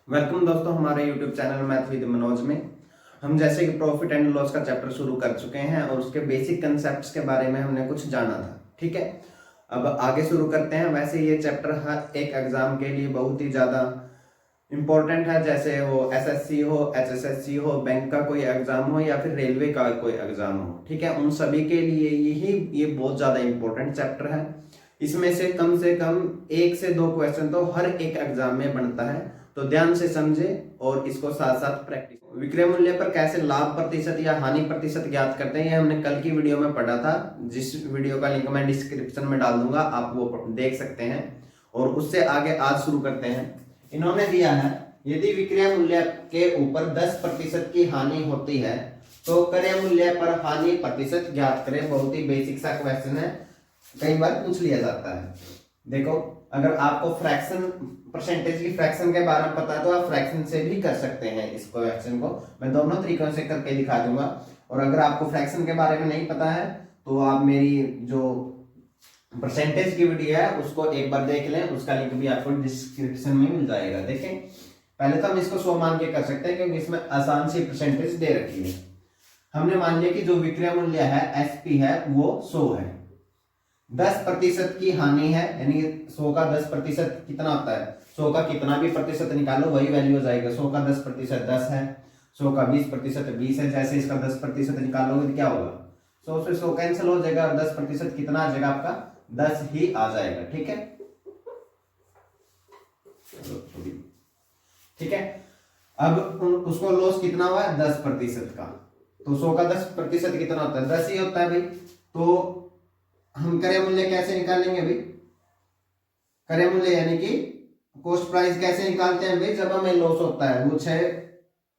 Welcome दोस्तों, हमारे YouTube channel math with Manoj में हम जैसे कि प्रॉफिट एंड लॉस का चैप्टर शुरू कर चुके हैं और उसके बेसिक कंसेप्ट्स के बारे में हमने कुछ जाना था। ठीक है, अब आगे शुरू करते हैं। वैसे ये चैप्टर हर एक एग्जाम के लिए बहुत ही ज़्यादा इम्पोर्टेंट है, जैसे वो एसएससी हो, एचएसएससी हो, बैंक का कोई एग्जाम हो या फिर रेलवे का कोई एग्जाम हो। ठीक है, उन सभी के लिए ये बहुत ज़्यादा इम्पोर्टेंट चैप्टर है। इसमें से कम 1 से 2 क्वेश्चन तो हर एक एग्जाम में बनता है, तो ध्यान से समझे और इसको साथ साथ प्रैक्टिस। विक्रय मूल्य पर कैसे लाभ प्रतिशत या हानि प्रतिशत ज्ञात करते हैं, ये हमने कल की वीडियो में पढ़ा था, जिस वीडियो का लिंक मैं डिस्क्रिप्शन में डाल दूंगा, आप वो देख सकते हैं। और उससे आगे आज शुरू करते हैं। इन्होंने दिया है, यदि विक्रय मूल्य के ऊपर 10% की हानि होती है तो क्रय मूल्य पर हानि प्रतिशत ज्ञात करें। बहुत ही बेसिक सा क्वेश्चन है, कई बार पूछ लिया जाता है। देखो, अगर आपको फ्रैक्शन परसेंटेज की फ्रैक्शन के बारे में पता है तो आप फ्रैक्शन से भी कर सकते हैं इस क्वेश्चन को। मैं दोनों तरीकों से करके दिखा दूंगा। और अगर आपको फ्रैक्शन के बारे में नहीं पता है तो आप मेरी जो परसेंटेज की वीडियो है उसको एक बार देख लें, उसका लिंक भी आपको डिस्क्रिप्शन में मिल जाएगा। देखें, पहले तो हम इसको 100 मान के कर सकते हैं क्योंकि इसमें आसान सी परसेंटेज दे रखी है। हमने मान लिया कि जो विक्रय मूल्य है एसपी है वो 100 है, 10% की हानि है, यानी 100 का 10% कितना होता है, 100 का कितना भी प्रतिशत निकालो वही वैल्यू हो जाएगा। 100 का 10% 10 है, 100 का 20% 20 है। जैसे इसका 10% निकालोगे तो क्या होगा, 100 से 100 कैंसिल हो जाएगा और 10% कितना आ जाएगा आपका, 10 ही आ जाएगा। ठीक है, ठीक है। अब उसको लॉस कितना हुआ है, 10% का, तो 100 का 10% कितना होता है, 10 ही होता है भाई। तो हम क्रय मूल्य कैसे निकालेंगे भाई, क्रय मूल्य यानी कि कॉस्ट प्राइस कैसे निकालते हैं भाई, जब हमें लॉस होता है। वो 6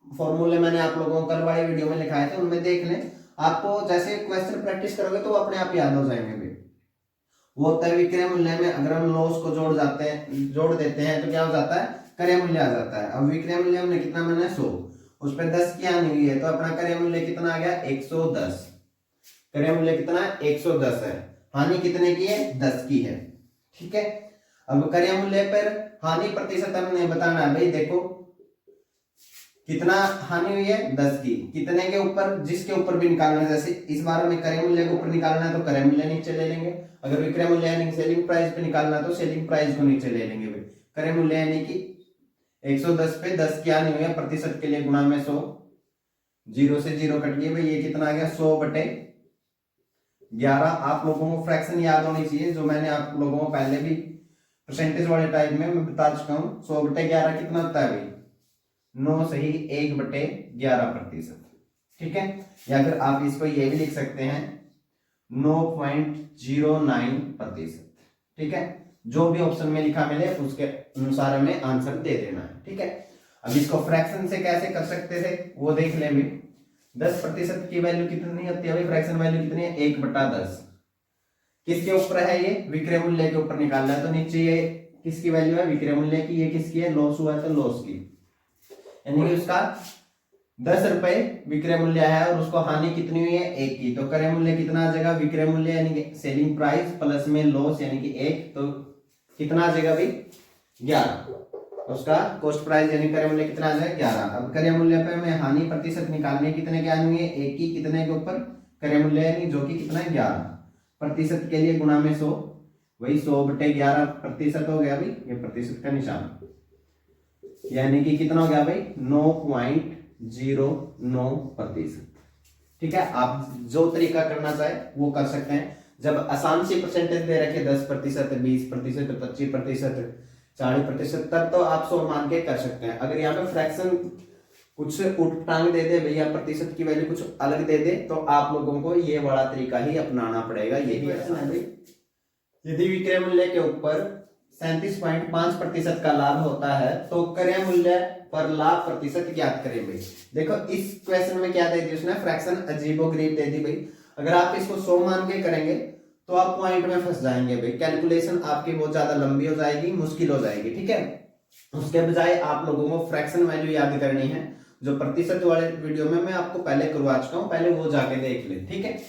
फॉर्मूले मैंने आप लोगों को कल वाली वीडियो में लिखाए थे, उनमें देख लें। आपको जैसे क्वेश्चन प्रैक्टिस करोगे तो वो अपने आप याद हो जाएंगे भाई। वो होता है विक्रय मूल्य में अगर हम लॉस को जोड़ देते हैं तो क्या हो जाता है, क्रय मूल्य आ जाता है। अब विक्रय मूल्य हमने कितना माना है, 100, उस पर 10 की हानि हुई है तो अपना क्रय मूल्य कितना आ गया, 110। क्रय मूल्य कितना है, 110 है। हानि कितने की है, 10 की है। ठीक है, अब क्रय मूल्य पर हानि प्रतिशत हमने बताना है भाई। देखो कितना हानि हुई है, 10 की, कितने के ऊपर, जिसके ऊपर भी निकालना है। जैसे इस बार हमें क्रय मूल्य के ऊपर निकालना है तो क्रय मूल्य नीचे ले लेंगे। अगर विक्रय मूल्य यानी सेलिंग प्राइस पे निकालना है तो सेलिंग प्राइस को नीचे ले लेंगे भाई। क्रय मूल्य यानी कि 110 पे 10 की हानि हुई है, प्रतिशत के लिए गुणा में 100, 0 से 0 कट गया भाई, ये कितना आ गया, 100/11। आप लोगों को फ्रैक्शन याद होनी चाहिए, जो मैंने आप लोगों को पहले भी परसेंटेज वाले टाइप में मैं बता चुका हूँ। 100/11 कितना होता है भाई, 9 सही 1/11%। ठीक है, या फिर आप इसको ये भी लिख सकते हैं 9.09%। ठीक है, जो भी ऑप्शन में लिखा मिले उसके अनुसार हमें आंसर दे देना है। ठीक है, अब इसको फ्रैक्शन से कैसे कर सकते थे वो देख लें भी। 10% की वैल्यू कितनी होती है, फ्रैक्शन वैल्यू कितनी है, 1/10। किसके ऊपर है ये, विक्रय मूल्य के ऊपर निकालना है तो नीचे ये किसकी वैल्यू है, विक्रय मूल्य की, ये किसकी है, लॉस हुआ है तो लॉस की, यानी कि उसका 10 रुपए विक्रय मूल्य है और उसको हानि कितनी हुई है, 1 की, तो क्रय मूल्य कितना आ जाएगा, विक्रय मूल्य यानी कि सेलिंग प्राइस प्लस में लॉस यानी कि 1, तो कितना आ जाएगा भाई, 11। उसका कॉस्ट प्राइस यानी क्रय मूल्य कितना आ जाएगा, 11। अब क्रय मूल्य पे हमें हानि प्रतिशत निकालने, कितने की हानि हुई है, 1 की, कितने के ऊपर, क्रय मूल्य यानी जो कि कितना है, 11, प्रतिशत के लिए गुणा में 100, वही 100/11% हो गया भाई, ये प्रतिशत का निशान, यानी कि कितना हो गया भाई, 9.09%। ठीक है, आप जो तरीका करना चाहे वो कर सकते हैं। जब आसान सी परसेंटेज दे रखे 10%, 20%, 25%, 40%, तब तो आप 100 मान के कर सकते हैं। अगर यहाँ पे फ्रैक्शन कुछ उठटांग दे दे भैया, प्रतिशत की वैल्यू कुछ अलग दे दे, तो आप लोगों को ये वाला तरीका ही अपनाना पड़ेगा। यही है भाई, यदि विक्रय मूल्य के ऊपर 37.5% का लाभ होता है तो क्रय मूल्य पर लाभ प्रतिशत ज्ञात करें भाई। देखो इस क्वेश्चन में क्या दे दी उसने, फ्रैक्शन अजीबोगरीब दे दी भाई। अगर आप इसको 100 मान के करेंगे तो आप पॉइंट में फंस जाएंगे भाई, कैलकुलेशन आपकी बहुत ज्यादा लंबी हो जाएगी, मुश्किल हो जाएगी। ठीक है, उसके बजाय आप लोगों को फ्रैक्शन वैल्यू याद करनी है, जो प्रतिशत वाले वीडियो में मैं आपको पहले करवा चुका हूं, पहले वो जाके देख ले। ठीक है,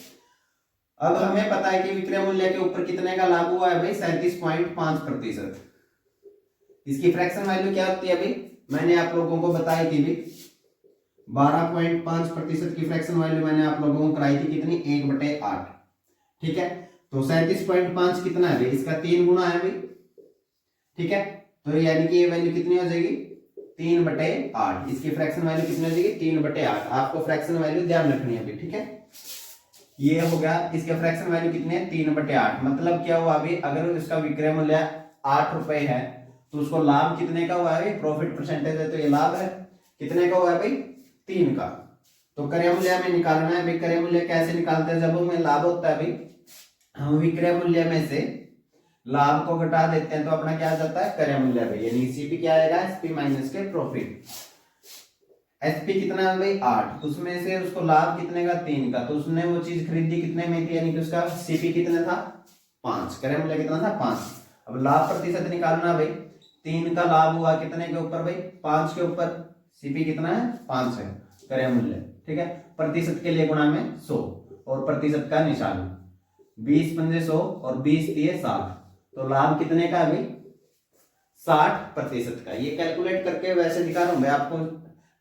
अब हमें पता है कि विक्रय मूल्य के ऊपर कितने का लाभ हुआ है भाई, 37.5%। इसकी फ्रैक्शन वैल्यू क्या होती है अभी, मैंने आप लोगों को बताई थी भी 12.5% की फ्रैक्शन वैल्यू मैंने आप लोगों को कराई थी कितनी, 1/8। ठीक है, तो 37.5 कितना है भाई, इसका 3 गुना है भाई। ठीक है, तो यानी कि ये वैल्यू कितनी हो जाएगी, 3/8। इसकी फ्रैक्शन वैल्यू कितनी हो जाएगी, 3/8। आपको फ्रैक्शन वैल्यू ध्यान रखनी है अभी। ठीक है, ये हो गया, इसके फ्रैक्शन वैल्यू कितनी है, 3/8। मतलब क्या हुआ अभी, अगर इसका विक्रय मूल्य 8 रुपए है तो उसको लाभ कितने का हुआ है, प्रॉफिट परसेंटेज है तो ये लाभ है कितने का हुआ है भाई, 3 का। तो क्रय मूल्य में निकालना है भाई। क्रय मूल्य कैसे निकालते हैं, जब हमें लाभ होता है भाई, हम विक्रय मूल्य में से लाभ को घटा देते हैं तो अपना क्या आ जाता है, क्रय मूल्य भाई। यानी सीपी क्या आएगा, एसपी माइनस के प्रॉफिट। एसपी कितना है भाई, 8, उसमें से उसको लाभ कितने का, 3 का। तो उसने वो चीज खरीदी कितने में थी, यानी कि उसका सीपी कितना था, 5। क्रय मूल्य कितना था, 5। अब लाभ प्रतिशत निकालना भाई, 3 का लाभ हुआ कितने के ऊपर भाई, 5 के ऊपर। सीपी कितना है, 5 है क्रय मूल्य। ठीक है, प्रतिशत के लिए गुणा में 100 और प्रतिशत का निशान 20 पंजे 100 और 20 दिए 60। तो लाभ कितने का अभी, 60% का। ये कैलकुलेट करके वैसे दिखा रहा हूं मैं आपको,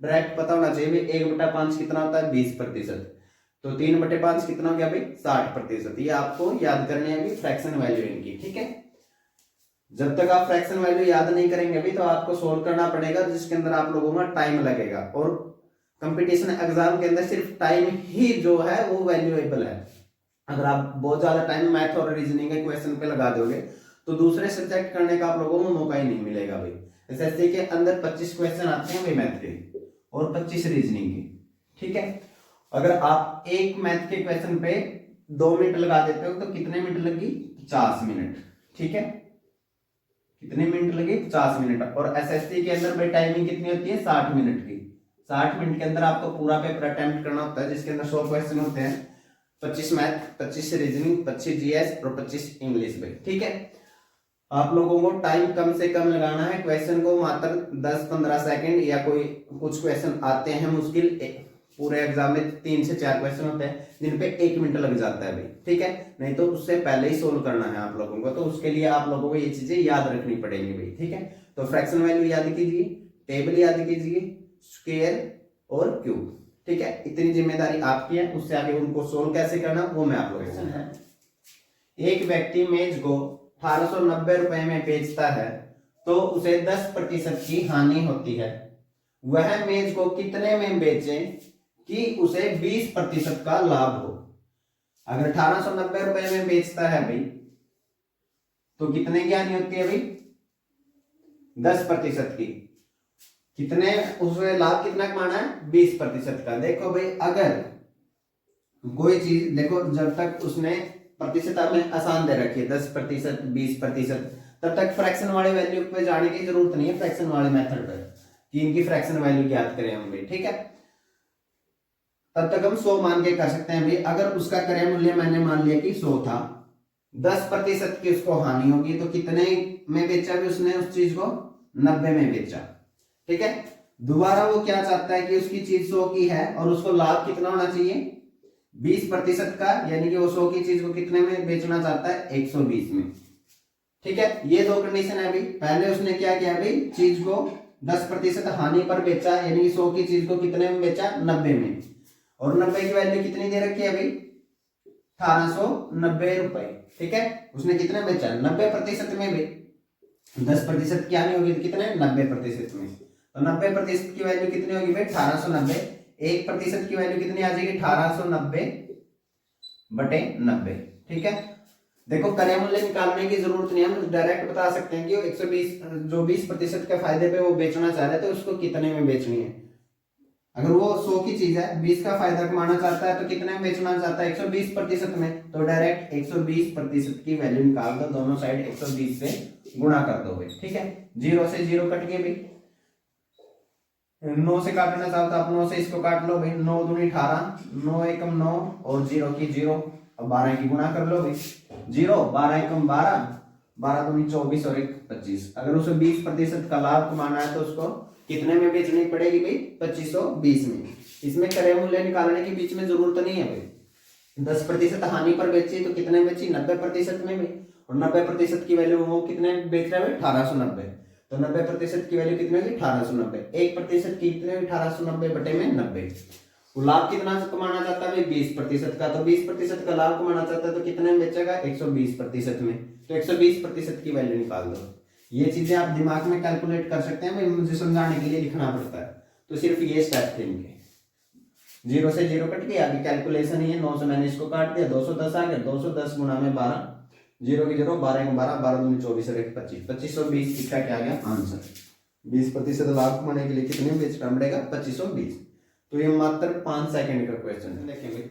डायरेक्ट पता होना चाहिए भाई 1/5 कितना होता है, 20%। तो 3/5 कितना हो गया भाई, 60%। ये आपको याद करनी है अभी फ्रैक्शन वैल्यू इनकी। ठीक है, जब तक आप फ्रैक्शन वैल्यू याद नहीं करेंगे अभी तो आपको सोल्व करना पड़ेगा, जिसके अंदर आप लोगों का टाइम लगेगा। और कंपटीशन एग्जाम के अंदर सिर्फ टाइम ही जो है वो वैल्यूएबल है। अगर आप बहुत ज्यादा टाइम मैथ और रीजनिंग के क्वेश्चन पे लगा दोगे तो दूसरे सब्जेक्ट करने का आप लोगों को मौका ही नहीं मिलेगा भाई। एसएससी के अंदर 25 क्वेश्चन आते हैं भाई मैथ के और 25 रीजनिंग के। ठीक है, अगर आप एक मैथ के क्वेश्चन पे 2 मिनट लगा देते हो तो कितने मिनट लगी, 50 मिनट। ठीक है, कितने मिनट लगे, 50 मिनट। और एसएससी के अंदर भाई टाइमिंग कितनी होती है, 60 मिनट की। 60 मिनट के अंदर आपको पूरा पेपर अटेम्प्ट करना होता है, जिसके अंदर 100 क्वेश्चन होते हैं, 25 मैथ, 25 रीजनिंग, 25 जीएस और 25 इंग्लिश भाई। ठीक है, आप लोगों को टाइम कम से कम लगाना है, क्वेश्चन को मात्र 10-15 सेकंड, या कोई कुछ क्वेश्चन आते हैं मुश्किल, पूरे एग्जाम में 3 से 4 क्वेश्चन होते हैं जिन पे 1 मिनट लग जाता है भाई। ठीक है, नहीं तो उससे पहले ही सोल्व करना है आप लोगों को, तो उसके लिए आप लोगों को ये चीजें याद रखनी पड़ेंगी भाई। ठीक है, तो फ्रैक्शन वैल्यू याद कीजिए, टेबल याद कीजिए, स्क्वायर और क्यूब। ठीक है, इतनी जिम्मेदारी आपकी है। उससे आगे उनको सोल्व कैसे करना वो मैं आप लोगों को है। एक व्यक्ति मेज को 1890 रुपए में बेचता है तो उसे 10% की हानि होती है। वह मेज को कितने में बेचे कि उसे 20% का लाभ हो। अगर 1890 रुपए में बेचता है भाई तो कितने की हानि होती है भाई, 10% की। कितने, उसमें लाभ कितना कमाना है, 20% का। देखो भाई, अगर कोई चीज देखो, जब तक उसने प्रतिशत हमें आसान दे रखी है 10%, 20%, तब तक फ्रैक्शन वाले वैल्यू पे जाने की जरूरत नहीं है, फ्रैक्शन वाले मेथड पर कि इनकी फ्रैक्शन वैल्यू ज्ञात करें हम भाई। ठीक है, तब तक हम 100 मान के कर सकते हैं भाई। अगर उसका क्रय मूल्य मैंने मान लिया कि 100 था, 10% की उसको हानि होगी, तो कितने में बेचा भी उसने उस चीज को, 90 में बेचा। ठीक है, दोबारा वो क्या चाहता है कि उसकी चीज 100 की है और उसको लाभ कितना होना चाहिए, 20% का। यानी कि वो 100 की चीज को कितने में बेचना चाहता है, 120 में। ठीक है, ये 2 कंडीशन है अभी। पहले उसने क्या किया भाई, चीज को 10% हानि पर बेचा, यानी 100 की चीज को कितने में बेचा, 90 में। और 90 की वैल्यू कितनी दे रखी है अभी, 1890 रुपए। ठीक है, उसने कितने बेचा, 90% में भी 10% की हानि होगी तो कितने, 90% में। तो 90% की वैल्यू कितनी होगी भाई, 1890। 1% की वैल्यू कितनी आ जाएगी, 1890/90। ठीक है, देखो क्रय मूल्य निकालने की जरूरत नहीं है, हम डायरेक्ट बता सकते हैं कि 120 जो 20% के फायदे पे वो बेचना चाह रहे थे, तो उसको कितने में बेचनी है। अगर वो 100 की चीज है, 20 का फायदा कमाना चाहता है तो कितने में बेचना चाहता है, 120% में। तो डायरेक्ट 120% की वैल्यू निकाल दो, दोनों साइड 120 से गुणा कर दो भाई। ठीक है, 0 से 0 कट गए भाई। 9 से काटना चाहो तो आप 9 से इसको काट लो भाई, 9 दूनी 18, 9 एकम 9 और 0 की 0। अब 12 की गुणा कर लो भाई, 0 12 एकम 12, 12 दूनी 24 और 1 25। अगर उसे 20% का लाभ कमाना है तो उसको कितने में बेचनी पड़ेगी भाई, 2520 में। इसमें क्रय मूल्य निकालने की बीच में जरूरत नहीं है भाई। 10% हानि पर बेची तो कितने बेची, 90% में भी। और 90% की वैल्यू वो कितने बेच रहा है, 1890। तो 90% की वैल्यू कितनी होगी 1890। 1% की कितनी होगी 1890 बटे में 90। लाभ कितना कमाना चाहता है 20% का, तो 20% का लाभ कमाना चाहता है तो कितने में बेचेगा 120% में, तो 120% की वैल्यू निकाल दो। ये चीजें आप दिमाग में कैलकुलेट कर सकते हैं, भाई मुझे समझाने के लिए लिखना पड़ता है, तो सिर्फ ये स्टेप थे इनके। 0 से 0 कट गया, अभी कैलकुलेशन ही है, 9 से मैंने इसको काट दिया, 210 आ गया, 210 गुणा में 12, 0 की 0, 12 में 12, 12 दूनी 24 और 1 25, 2520 इसका क्या गया आंसर। 20% लाभ कमाने के लिए कितने में बेचना पड़ेगा 2520। तो ये मात्र 5 सेकंड का क्वेश्चन है। देखेंगे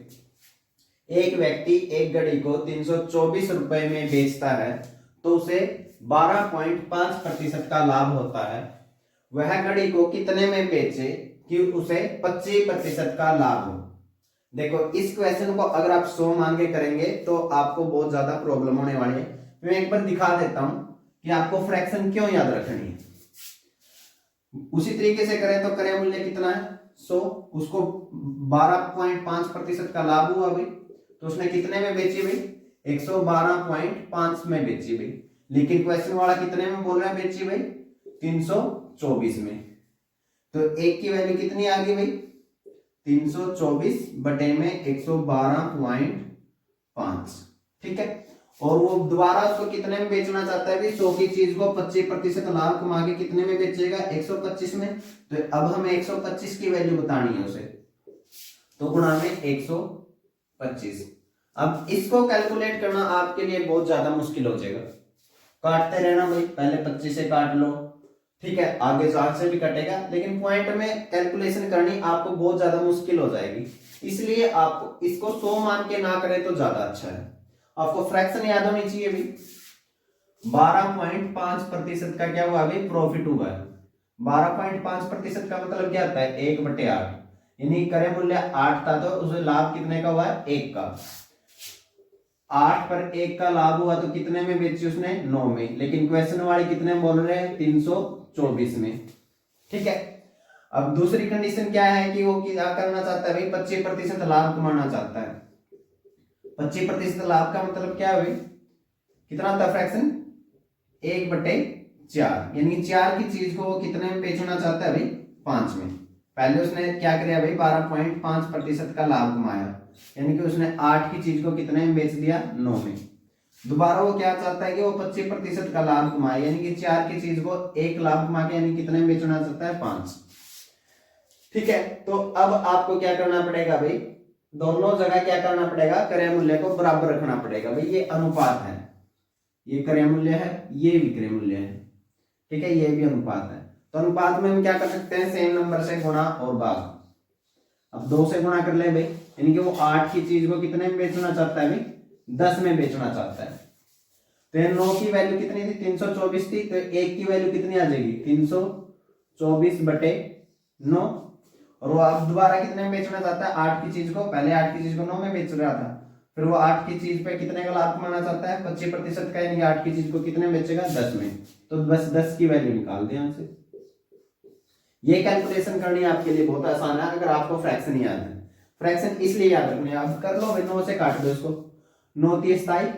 एक व्यक्ति एक घड़ी को 324 रुपए में बेचता है तो उसे 12.5% का लाभ होता है। वह घड़ी को कितने में बेचे कि उसे 25% का लाभ हो। देखो इस क्वेश्चन को अगर आप 100 मान के करेंगे तो आपको बहुत ज्यादा प्रॉब्लम होने वाली है। मैं एक बार दिखा देता हूं कि आपको फ्रैक्शन क्यों याद रखनी है। उसी तरीके से करें तो क्रय मूल्य कितना है 100, उसको 12.5% का लाभ हुआ भाई, तो उसने कितने में बेची भाई 112.5 में बेची भाई। लेकिन क्वेश्चन वाला कितने में बोल रहा है बेची भाई 324 में। तो एक की वैल्यू कितनी आ गई भाई 324 बटे में 112.5, ठीक है। और वो दोबारा उसको कितने में बेचना चाहता है भाई 100 की चीज को 25% लाभ कमा के कितने में बेचेगा 125 में। तो अब हमें 125 की वैल्यू बतानी है उसे, तो गुणा में 125। अब इसको कैलकुलेट करना आपके लिए बहुत ज्यादा मुश्किल हो जाएगा। काटते रहना भाई, पहले 25 से काट लो, ठीक है, आगे 4 से भी कटेगा, लेकिन पॉइंट में कैलकुलेशन करनी आपको बहुत ज्यादा मुश्किल हो जाएगी। इसलिए आप इसको 100 मान के ना करें तो ज्यादा अच्छा है। आपको फ्रैक्शन याद होनी चाहिए भी। 12.5% का क्या हुआ अभी प्रॉफिट हुआ है। 12.5% का मतलब क्या होता है 1/8, यानी क्रय मूल्य 8 था तो उसे लाभ कितने का हुआ है 1 का। 8 पर 1 का लाभ हुआ तो कितने में बेची उसने 9 में, लेकिन क्वेश्चन वाले कितने बोल रहे हैं 324 में, ठीक है। अब दूसरी कंडीशन क्या है कि वो क्या करना चाहता है भाई 25% लाभ कमाना चाहता है। 25% लाभ का मतलब क्या है भाई कितना होता है फ्रैक्शन 1/4, यानी 4 की चीज को वो कितने में बेचना चाहता है भाई 5 में। पहले उसने क्या किया भाई 12.5% का लाभ कमाया, यानी कि उसने 8 की चीज को कितने में बेच दिया 9 में। दोबारा वो क्या चाहता है कि वो 25% का लाभ कमाए, यानी कि 4 की चीज को 1 लाभ कमा के यानी कितने में बेचना चाहता है 5, ठीक है। तो अब आपको क्या करना पड़ेगा भाई दोनों जगह क्या करना पड़ेगा क्रय मूल्य को बराबर रखना पड़ेगा भाई। ये अनुपात है, ये क्रय मूल्य है, ये भी क्रय मूल्य है, ठीक है, ये भी अनुपात है। तो अनुपात में हम क्या कर सकते हैं सेम नंबर से गुणा और भाग। अब 2 से गुणा कर ले भाई, यानी कि वो 8 की चीज को कितने में बेचना चाहता है भाई 10 में बेचना चाहता है। तो 9 की वैल्यू कितनी थी 324 थी, तो 1 की वैल्यू कितनी आ जाएगी 324 बटे 9। और वो अब दोबारा कितने में बेचना चाहता है 8 की चीज को, पहले 8 की चीज को 9 में बेच रहा था, फिर वो 8 की चीज पे कितने का लाभ कमाना चाहता है 25% का, यानी 8 की चीज को कितने में बेचेगा 10 में। तो बस 10 की वैल्यू निकाल दे यहां से। ये कैलकुलेशन करनी आपके लिए बहुत आसान है अगर आपको फ्रैक्शन याद है। फ्रैक्शन इसलिए याद रखने आप कर लो भाई 9 से काट दो इसको, 9 3 27,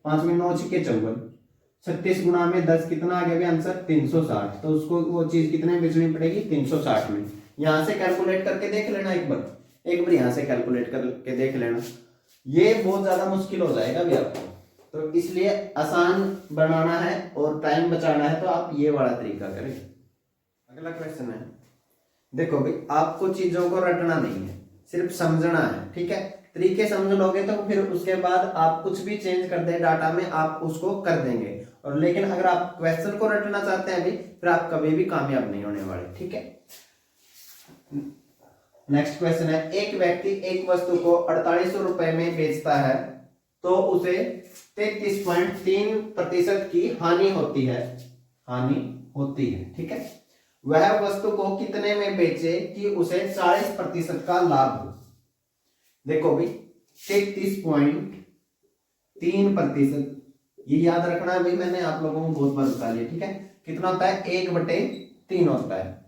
5 में 9 6 54, 36 गुणा में 10 कितना आ गया आंसर 360। तो उसको वो चीज कितने में बेचनी पड़ेगी 360 में। यहां से कैलकुलेट करके देख लेना एक बार यहां से कैलकुलेट करके देख लेना, ये बहुत ज्यादा मुश्किल हो जाएगा अभी आपको। तो इसलिए आसान बनाना है और टाइम बचाना है तो आप ये वाला तरीका करें। अगला क्वेश्चन है, देखो भाई आपको चीजों को रटना नहीं है, सिर्फ समझना है, ठीक है। तरीके समझ लोगे तो फिर उसके बाद आप कुछ भी चेंज कर दे डाटा में आप उसको कर देंगे। और लेकिन अगर आप क्वेश्चन को रटना चाहते हैं अभी फिर आप कभी भी कामयाब नहीं होने वाले, ठीक है। नेक्स्ट क्वेश्चन है, एक व्यक्ति एक वस्तु को 4800 रुपए में बेचता है तो उसे 33.3% की हानि होती है, ठीक है। वह वस्तु को कितने में बेचे कि उसे 40% का लाभ हो। देखो भाई 33.3%, ये याद रखना है भाई, मैंने आप लोगों को बहुत बार बता दिया, ठीक है। कितना होता है 1/3 होता है,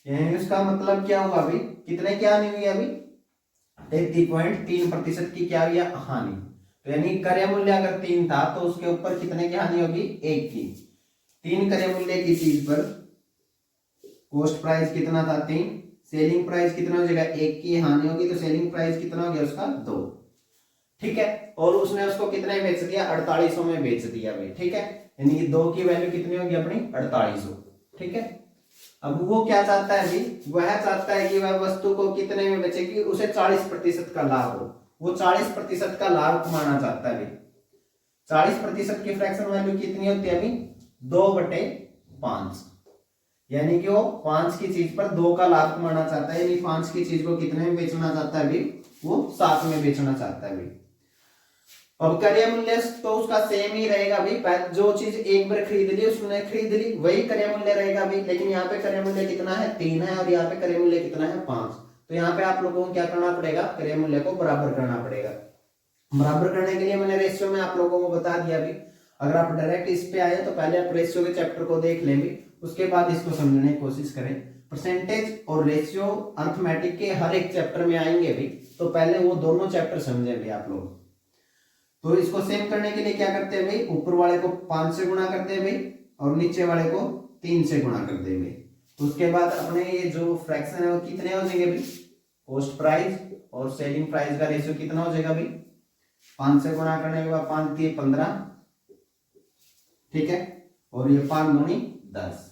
यानी उसका मतलब क्या हुआ अभी कितने की हानि हुई अभी 33.3% की क्या हुई हानि। तो यानी क्रय मूल्य अगर 3 था तो उसके ऊपर कितने की हानि होगी 1 की। 3 क्रय मूल्य की चीज पर कॉस्ट प्राइस कितना था 3, सेलिंग प्राइस कितना हो जाएगा, 1 की हानि होगी तो सेलिंग प्राइस कितना हो गया उसका 2, ठीक है। और उसने उसको कितने बेच दिया, 4800 में बेच दिया भाई, ठीक है। यानी कि 2 की वैल्यू कितनी होगी अपनी 4800, ठीक है। अब वो क्या चाहता है जी, वह चाहता है कि वह वस्तु को कितने में बेचेगी, उसे 40% का लाभ हो, वो 40% का लाभ कमाना चाहता है भाई। 40% की फ्रैक्शन वैल्यू कितनी होती है अभी 2/5, यानी कि वो 5 की चीज पर 2 का लाभ कमाना चाहता है, यानी 5 की चीज को कितने में बेचना चाहता है अभी, वो 7 में बेचना चाहता है अभी। अब क्रय मूल्य तो उसका सेम ही रहेगा भाई, जो चीज एक बार खरीद ली उसने खरीद ली वही क्रय मूल्य रहेगा भाई, लेकिन यहाँ पे क्रय मूल्य कितना है 3 है और यहाँ पे क्रय मूल्य कितना है 5। तो यहाँ पे आप लोगों को क्या करना पड़ेगा, क्रय मूल्य को बराबर करना पड़ेगा। बराबर करने के लिए मैंने रेशियो में आप लोगों को बता दिया भी, अगर आप डायरेक्ट इस पे आए तो पहले आप रेशियो के चैप्टर को देख लें भी, उसके बाद इसको समझने की कोशिश करें। परसेंटेज और रेशियो अर्थमेटिक के हर एक चैप्टर में आएंगे भी, तो पहले वो दोनों चैप्टर समझे भी आप लोग। तो इसको सेम करने के लिए क्या करते हैं भाई, ऊपर वाले को 5 से गुणा करते हैं भाई और नीचे वाले को 3 से गुणा करते हैं भाई। तो उसके बाद अपने ये जो फ्रैक्शन है वो कितने हो जाएंगे भाई, कॉस्ट प्राइस और सेलिंग प्राइस का रेशियो कितना हो जाएगा भाई, 5 से गुणा करने के बाद 5 दिए 15, ठीक है, और ये 5 दूनी 10,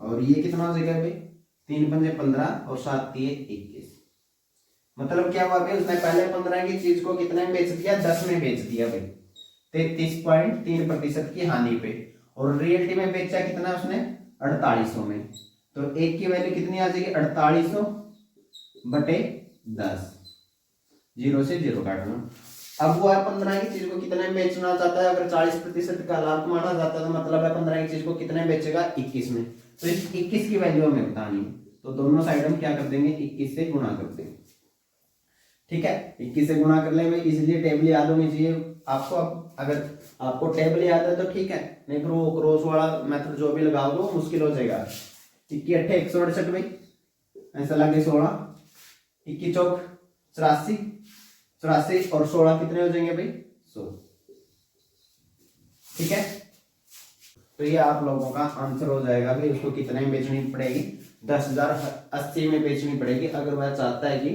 और ये कितना हो जाएगा भाई 3 पंजे 15 और 7 दिए 21। मतलब क्या हुआ भाई, उसने पहले 15 की चीज को कितने में बेच दिया, 10 में बेच दिया भाई, 33.3% की हानि पे, और रियलिटी में बेचा कितना उसने 4800 में। तो एक की वैल्यू कितनी आ जाएगी 4800 बटे 10, 0 से 0 काटना। अब वो है 15 की चीज को कितने में बेचना चाहता है, अगर 40% का लाभ कमाना चाहता है तो मतलब है 15 की चीज को कितने में बेचेगा 21 में। तो इस 21 की वैल्यू हमें बतानी, तो दोनों साइड हम क्या कर देंगे 21 से गुणा कर देंगे, ठीक है। 21 से गुणा कर लेंगे, इसलिए टेबल याद होनी चाहिए आपको। अब अगर आपको टेबल याद है तो ठीक है, नहीं फिर वो क्रॉस वाला मेथड जो भी लगाओगे वो मुश्किल हो जाएगा। 21 8 168 भाई, ऐसा लगे 16, 21 चौक 84, 84 और 16 कितने हो जाएंगे भाई 100, ठीक है। तो ये आप लोगों का आंसर हो जाएगा भाई, उसको कितने में बेचनी पड़ेगी 10,080 में बेचनी पड़ेगी, अगर वह चाहता है कि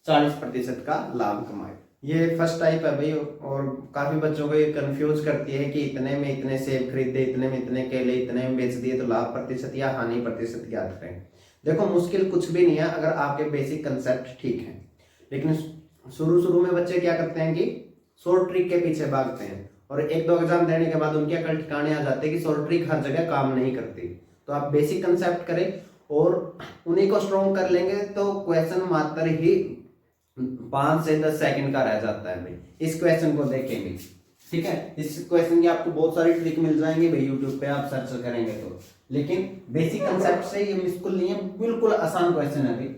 40% का लाभ कमाए। ये फर्स्ट टाइप है भाई, और काफी बच्चों को ये कंफ्यूज करती है कि इतने में इतने सेब खरीदे, इतने में इतने केले, इतने में बेच दिए तो लाभ प्रतिशत या हानि प्रतिशत ज्ञात करें। देखो मुश्किल कुछ भी नहीं है अगर आपके बेसिक कंसेप्ट ठीक है, लेकिन शुरू में बच्चे क्या करते हैं कि शॉर्ट ट्रिक के पीछे भागते हैं, और 1-2 एग्जाम देने के बाद उनके अकल ठिकाने आ जाते हैं कि शॉर्ट ट्रिक हर जगह काम नहीं करती। तो आप बेसिक कंसेप्ट करें और उन्हीं को स्ट्रॉन्ग कर लेंगे तो क्वेश्चन मात्र ही 5 से 10 सेकंड का रह जाता है भाई। इस क्वेश्चन को देखेंगे, ठीक है, इस क्वेश्चन की आपको बहुत सारी ट्रिक मिल जाएंगे भाई, यूट्यूब पे आप सर्च करेंगे तो। लेकिन बेसिक कंसेप्ट से ये मुश्किल नहीं है, बिल्कुल आसान क्वेश्चन है भाई।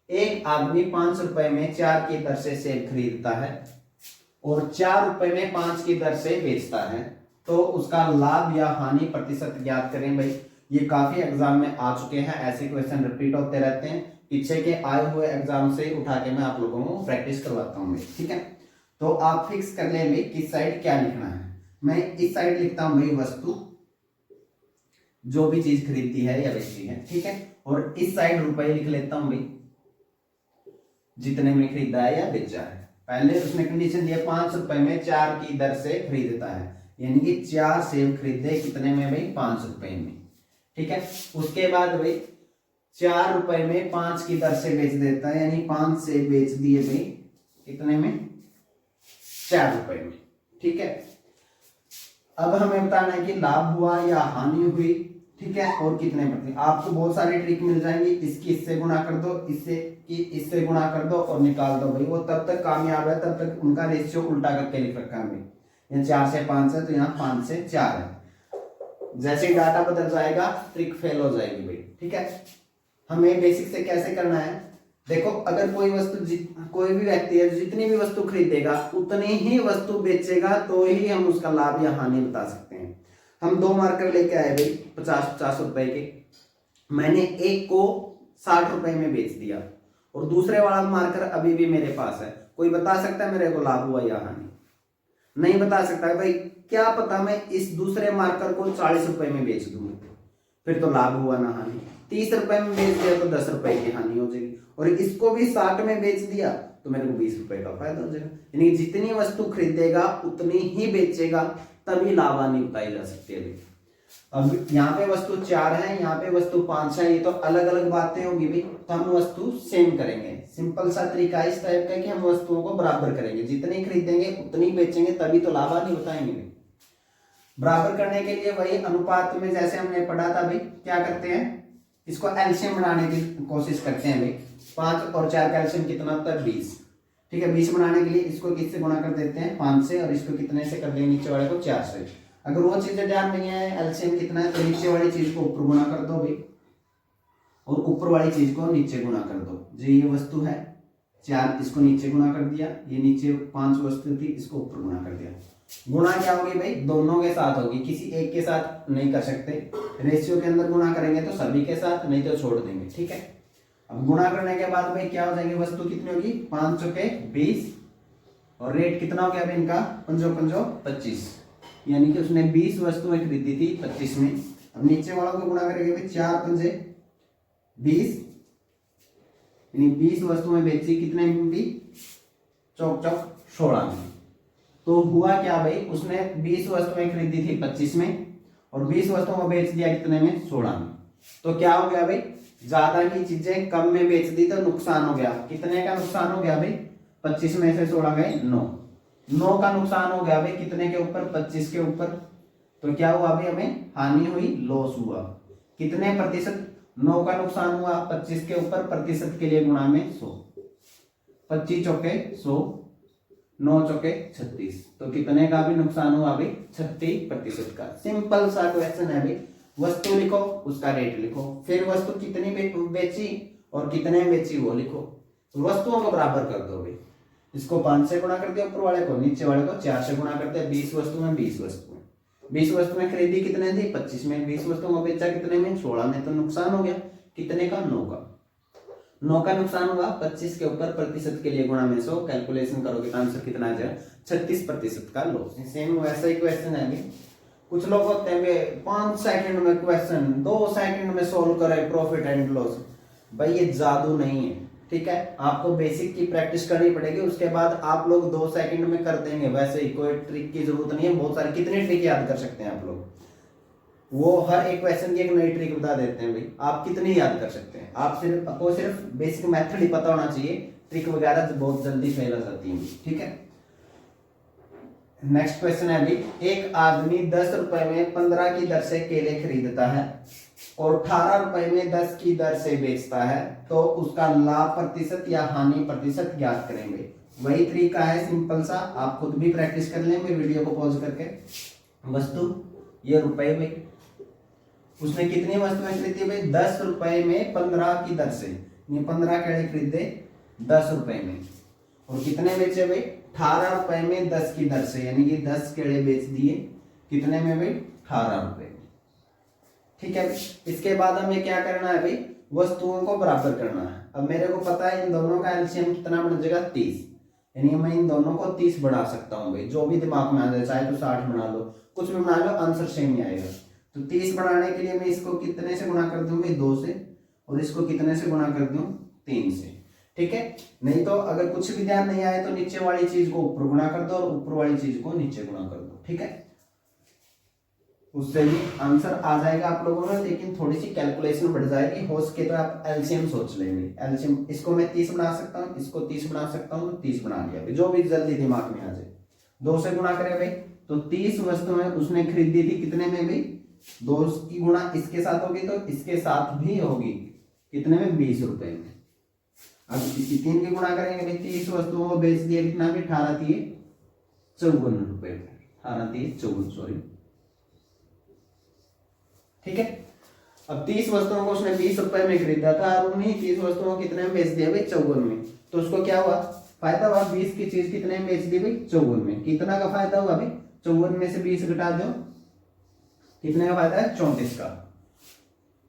एक आदमी 5 रुपए में 4 की दर से सेब खरीदता है और 4 रुपए में 5 की दर से बेचता है, तो उसका लाभ या हानि प्रतिशत ज्ञात करें भाई। ये काफी एग्जाम में आ चुके हैं, ऐसे क्वेश्चन रिपीट होते रहते हैं, पीछे के आए हुए एग्जाम से उठा के मैं आप लोगों को प्रैक्टिस करवाता हूँ, ठीक है। तो आप फिक्स कर लें भाई किस साइड क्या लिखना है। मैं इस साइड लिखता हूँ भाई वस्तु, जो भी चीज खरीदती है या बेचती है, ठीक है, और इस साइड रुपए लिख लेता हूँ भाई, जितने में खरीदा है या बेचा है। पहले उसने कंडीशन दिया 5 रुपए में 4 की दर से खरीदता है, यानी कि 4 सेब खरीदे कितने में भाई 5 रुपए में, ठीक है। उसके बाद भाई 4 रुपए में 5 की दर से बेच देता है, यानी 5 से बेच दिए भाई कितने में 4 रुपए में, ठीक है। अब हमें बताना है कि लाभ हुआ या हानि हुई, ठीक है, और कितने प्रतिशत। आपको बहुत सारी ट्रिक मिल जाएंगी, इसकी इससे गुणा कर दो, इससे गुणा कर दो और निकाल दो भाई, वो तब तक कामयाब है, तब तक उनका रेशियो उल्टा करके लिख रखा है भाई। यहाँ 4 से 5 है तो यहाँ 5 से 4 है। जैसे ही डाटा बदल जाएगा ट्रिक फेल हो जाएगी भाई, ठीक है। हमें बेसिक से कैसे करना है, देखो अगर कोई वस्तु कोई भी व्यक्ति है जितनी भी वस्तु खरीदेगा उतनी ही वस्तु बेचेगा, तो ही हम उसका लाभ या हानि बता सकते हैं। हम 2 मार्कर लेके आए भाई 50-50 रुपए के, मैंने एक को 60 रुपए में बेच दिया और दूसरे वाला मार्कर अभी भी मेरे पास है। कोई बता सकता है मेरे को लाभ हुआ या हानि? नहीं बता सकता है भाई। क्या पता मैं इस दूसरे मार्कर को 40 रुपए में बेच दूं, फिर तो लाभ हुआ ना हानि। 30 रुपए में बेच दिया तो 10 रुपए की हानि हो जाएगी, और इसको भी 60 में बेच दिया तो मेरे को 20 रुपए का फायदा हो जाएगा। यानी जितनी वस्तु खरीदेगा उतनी ही बेचेगा, तभी लाभान्वित बताई जा सकती है। अब यहाँ पे वस्तु 4 है, यहाँ पे वस्तु 5 है, ये तो अलग अलग बातें होंगी भाई, तो हम वस्तु सेम करेंगे। सिंपल सा तरीका इस टाइप का कि हम वस्तुओं को बराबर करेंगे, जितनी खरीदेंगे उतनी बेचेंगे, तभी तो लाभान्वित बताएंगे। बराबर करने के लिए वही अनुपात में जैसे हमने पढ़ा था भाई, क्या करते हैं, इसको एलसीएम बनाने की कोशिश करते हैं भाई। 5 और 4 का एलसीएम कितना होता है, 20। ठीक है, 20 बनाने के लिए इसको किससे गुणा कर देते हैं, 5 से, और इसको कितने से कर देंगे, नीचे वाले को 4 से। अगर वो चीजें ध्यान नहीं है एलसीएम कितना है, तो नीचे वाली चीज को ऊपर गुणा कर दो भाई, और ऊपर वाली चीज को नीचे गुणा कर दो। जो ये वस्तु है 4, इसको नीचे गुणा कर दिया, ये नीचे 5 वस्तु थी, इसको ऊपर गुणा कर दिया। गुणा क्या होगी भाई, दोनों के साथ होगी, किसी एक के साथ नहीं कर सकते। रेशियो के अंदर गुणा करेंगे तो सभी के साथ, नहीं तो छोड़ देंगे। ठीक है, अब गुणा करने के बाद भाई क्या हो जाएंगे, वस्तु कितनी होगी, 5 चौके 20, और रेट कितना हो गया भाई इनका, 5 5 25, यानी कि उसने 20 वस्तुएं खरीदी थी 25 में। अब नीचे वालों को गुणा करेंगे भाई, 4 5 20, यानी 20 वस्तुएं बेची, कितने में भी, चौक चौक 16 में। तो हुआ क्या भाई, उसने 20 वस्तुएं खरीदी थी 25 में, और 20 वस्तुओं को बेच दिया कितने में, 16 में। तो क्या हो गया भाई, ज्यादा की चीजें कम में बेच दी तो नुकसान हो गया। कितने का नुकसान हो गया भाई, 25 में से 16 गए 9 का नुकसान हो गया भाई, कितने के ऊपर, 25 के ऊपर। तो क्या हुआ भाई, हमें हानि हुई, लॉस हुआ। कितने प्रतिशत, 9 का नुकसान हुआ 25 के ऊपर, प्रतिशत के लिए गुणा में 100, 25 चौके 100, 9 चौके 36, तो कितने का भी नुकसान हुआ भाई, 36% का। सिंपल सा क्वेश्चन है भाई, वस्तु लिखो, उसका रेट लिखो, फिर वस्तु कितनी बेची और कितने बेची वो लिखो, वस्तुओं को बराबर कर दो भाई। इसको 5 से गुणा कर दिया ऊपर वाले को, नीचे वाले को 4 से गुणा करते हैं। 20 वस्तुएं 20 वस्तुएं 20 वस्तुएं खरीदी कितने थी, 25 में, 20 वस्तुओं को बेचा कितने में, 16 में। तो नुकसान हो गया कितने का, 9 का नुकसान हुआ। 25 के ऊपर प्रतिशत के लिए गुणा में 100, कैलकुलेशन करोगे तो आंसर कितना आ जाएगा, 36% का लॉस। सेम वैसा ही क्वेश्चन है भाई। कुछ लोग होते हैं 5 सेकंड में क्वेश्चन, 2 सेकंड में सोल्व करे प्रॉफिट एंड लॉस। भाई ये जादू नहीं है, ठीक है, आपको बेसिक की प्रैक्टिस करनी पड़ेगी, उसके बाद आप लोग 2 सेकंड में कर देंगे। वैसे ही कोई ट्रिक की जरूरत नहीं है, बहुत सारी, कितने ट्रिक याद कर सकते हैं आप लोग, वो हर एक क्वेश्चन की एक नई ट्रिक बता देते हैं भाई। आप कितनी याद कर सकते हैं, आपको सिर्फ बेसिक मेथड ही पता होना चाहिए, ट्रिक वगैरह बहुत जल्दी फेल हो जाती है। ठीक है, नेक्स्ट क्वेश्चन है भाई, एक आदमी 10 रुपए में 15 की दर से केले खरीदता है और 18 रुपए में 10 की दर से बेचता है, तो उसका लाभ प्रतिशत या हानि प्रतिशत ज्ञात करेंगे। वही तरीका है सिंपल सा, आप खुद भी प्रैक्टिस कर लेंगे वीडियो को पॉज करके। वस्तु ये रुपए में, उसने कितनी वस्तुएं खरीदी भाई, 10 रुपए में 15 की दर से, ये 15 केले खरीदे 10 रुपए में, और कितने बेचे भाई, 18 रुपए में 10 की दर से, यानी कि 10 केले बेच दिए कितने में भाई, 18 रुपए में। ठीक है, इसके बाद हमें क्या करना है भाई, वस्तुओं को बराबर करना है। अब मेरे को पता है इन दोनों का एलसीएम कितना बन जाएगा, 30, यानी मैं इन दोनों को 30 बना सकता हूँ भाई, जो भी दिमाग में आ जाए, चाहे तो 60 बना लो, कुछ भी बना लो, आंसर सेम ही आएगा। तो 30 बनाने के लिए मैं इसको कितने से गुणा कर दूं भाई, 2 से, और इसको कितने से गुणा कर दूं, 3 से। ठीक है, नहीं तो अगर कुछ भी ध्यान नहीं आए तो नीचे वाली चीज को ऊपर गुणा कर दो और ऊपर वाली चीज को नीचे गुणा कर दो। ठीक है, उससे भी आंसर आ जाएगा आप लोगों में, लेकिन थोड़ी सी कैलकुलेशन बढ़ जाएगी। हो सके तो आप एलसीएम सोच लेंगे, एलसीएम इसको मैं 30 बना सकता हूँ, इसको 30 बना सकता हूँ, तो 30 बना लिया भाई, जो भी जल्दी दिमाग में आ जाए। 2 से गुणा करें भाई, तो 30 वस्तुएं उसने खरीदी थी कितने में भाई, 2 की गुणा इसके साथ होगी तो इसके साथ भी होगी कितने में, 20 रुपए में। अब इसकी 3 की गुणा करेंगे भाई, 30 वस्तुओं को बेच दिया कितना भी, 18 थी 54 रुपए में, 18 थी 54, सॉरी। ठीक है, अब 30 वस्तुओं को उसने 20 रुपए में खरीदा था और उन्हीं 30 वस्तुओं को कितने में बेच दिया भाई, 54 में। तो उसको क्या हुआ, फायदा हुआ, 20 की चीज कितने में बेच दी भाई, 54 में। कितना का फायदा हुआ भाई, 54 में से 20 घटा दो, कितने का फायदा है, 34 का।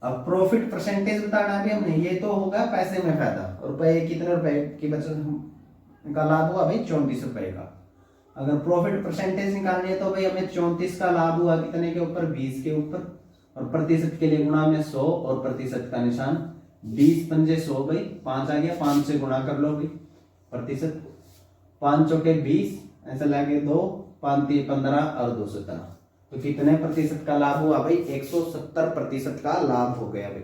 अब प्रॉफिट परसेंटेज बताना है हमने, ये तो होगा पैसे में फायदा, रुपए कितने रुपए की बचत का लाभ हुआ भाई, 34 रुपए का। अगर प्रॉफिट परसेंटेज निकालनी है तो भाई हमें 34 का लाभ हुआ कितने के ऊपर, 20 के ऊपर, और प्रतिशत के लिए गुणा में 100 और प्रतिशत का निशान 20 पंजे 100 भाई 5 आ गया, 5 से गुणा कर लो भाई प्रतिशत, 5 चौके 20 ऐसा लगे 2 5 3 15 और 2 17, तो कितने प्रतिशत का लाभ हुआ भाई 170% का लाभ हो गया भाई।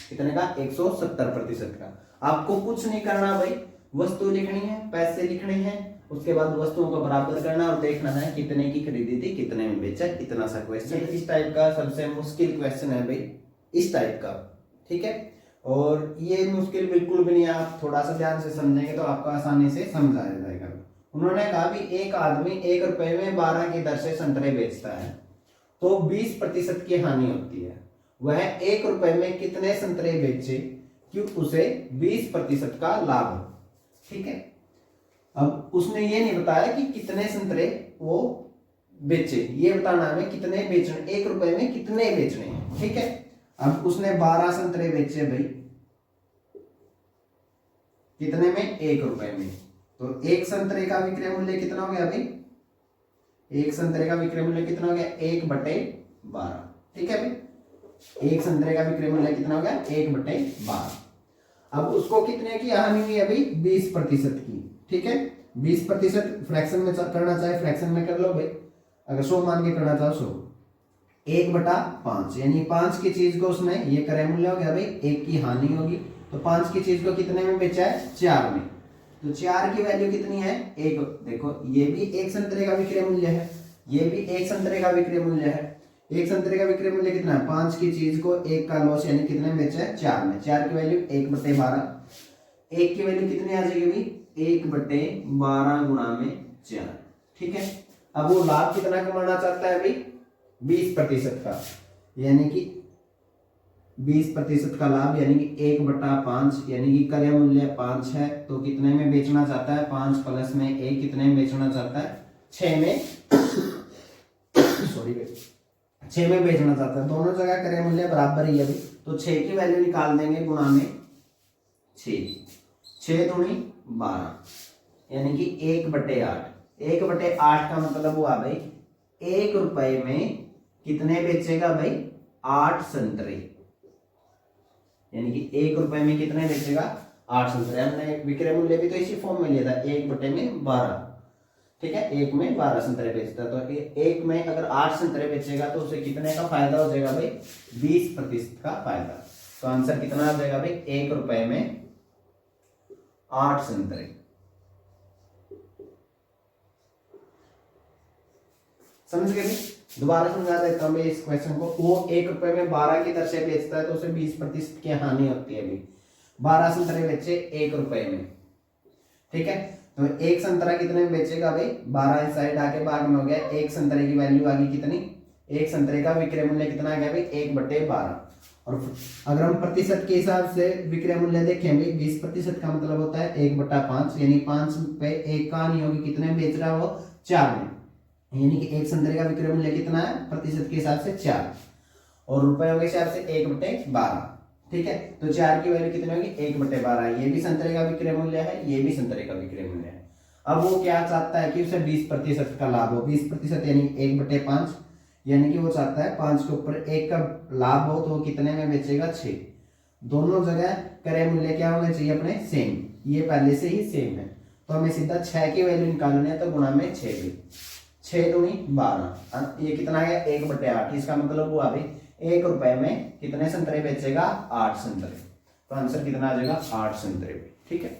कितने का 170% का। आपको कुछ नहीं करना भाई, वस्तु लिखनी है, पैसे लिखने हैं, उसके बाद वस्तुओं को बराबर करना और देखना है कितने की खरीदी थी कितने में बेचा, इतना सा क्वेश्चन। इस टाइप का सबसे मुश्किल क्वेश्चन है भाई, इस टाइप का, ठीक है। और ये मुश्किल बिल्कुल भी नहीं है, आप थोड़ा सा ध्यान से समझेंगे तो आपको आसानी से समझ आ जाएगा। उन्होंने कहा भी एक आदमी 1 रुपए में 12 की दर से संतरे बेचता है तो 20% की हानि होती है। वह 1 रुपए में कितने संतरे बेचे कि उसे 20% का लाभ हो, ठीक है। अब उसने ये नहीं बताया कि कितने संतरे वो बेचे, ये बताना हमें कितने बेचने, 1 रुपए में कितने बेचने हैं, ठीक है। अब उसने 12 संतरे बेचे भाई, कितने में 1 रुपए में, तो एक संतरे का विक्रय मूल्य कितना हो गया भाई, एक संतरे का विक्रय मूल्य कितना हो गया 1/12, ठीक है भाई। एक संतरे का विक्रय मूल्य कितना हो गया 1/12। अब उसको कितने की हानि हुई है भाई 20% की, ठीक है। 20% फ्रैक्शन में करना चाहे फ्रैक्शन में कर लो भाई, अगर 100 मान के करना चाहो 100, 1/5 यानी 5 की चीज को उसने, ये क्रय मूल्य हो गया भाई, 1 की हानि होगी, तो 5 की चीज को कितने में बेचा है 4 में, तो 4 की वैल्यू कितनी है 1। देखो ये भी एक संतरे का विक्रय मूल्य है, ये भी एक संतरे का विक्रय मूल्य है। एक संतरे का विक्रय मूल्य कितना है 5 की चीज को 1 का लॉस यानी कितने में बेचा है 4 में, 4 की वैल्यू 1/12, 1 की वैल्यू कितनी आ जाएगी भाई 1/12 गुणा में 4, ठीक है। अब वो लाभ कितना कमाना चाहता है भाई 20% का, यानी कि 20% का लाभ यानी कि 1/5 यानी कि क्रय मूल्य 5 है, तो कितने में बेचना चाहता है 5 प्लस में 1 कितने में बेचना चाहता है 6 में सॉरी 6 में बेचना चाहता है। दोनों जगह क्रय मूल्य बराबर ही है अभी, तो 6 की वैल्यू निकाल देंगे गुणा में 6, 6 दूनी 12 यानी कि 1/8, 1/8 का मतलब हुआ भाई 1 रुपए में कितने बेचेगा भाई 8 संतरे, यानी कि 1 रुपए में कितने बेचेगा 8 संतरे। हमने विक्रय मूल्य भी तो इसी फॉर्म में लिया था 1/12, ठीक है। 1 में 12 संतरे बेचता है, तो 1 में अगर 8 संतरे बेचेगा तो उसे कितने का फायदा हो जाएगा भाई 20% का फायदा। तो आंसर कितना आ जाएगा भाई 1 रुपए में 8 संतरे। समझ गए भाई, दोबारा समझा देता हूं इस क्वेश्चन को। वो 1 रुपए में 12 की दर से बेचता है तो उसे 20% की हानि होती है भाई। 12 संतरे बेचे 1 रुपए में, ठीक है। तो एक संतरा कितने में बेचेगा भाई 12 इस साइड आके भाग में हो गया, एक संतरे की वैल्यू आ गई कितनी, एक संतरे का विक्रय मूल्य कितना आ गया भाई 1/12। और अगर हम प्रतिशत के हिसाब से विक्रय मूल्य देखें भाई 20% का मतलब होता है 1/5 यानी 5 पे 1 का हानि होगी, कितने में बेच रहा है वो 4 में, यानी कि एक संतरे का विक्रय मूल्य कितना है प्रतिशत के हिसाब से 4 और रुपयों के हिसाब से 1/12, ठीक है। तो 4 की वैल्यू कितनी होगी 1/12। ये भी संतरे का विक्रय मूल्य है, ये भी संतरे का विक्रय मूल्य है। अब वो क्या चाहता है कि उसे 20% का लाभ हो, 20% यानी 1/5 यानी कि वो चाहता है 5 के ऊपर 1 का लाभ हो, तो वो कितने में बेचेगा 6। दोनों जगह क्रय मूल्य क्या होना चाहिए अपने सेम, ये पहले से ही सेम है, तो हमें सीधा 6 की वैल्यू निकालनी है, तो गुणा में 6 भी, 6 दूनी 12, ये कितना है 1/8। इसका मतलब हुआ भाई 1 रुपए में कितने संतरे बेचेगा 8 संतरे, तो आंसर कितना आ जाएगा 8 संतरे, ठीक है।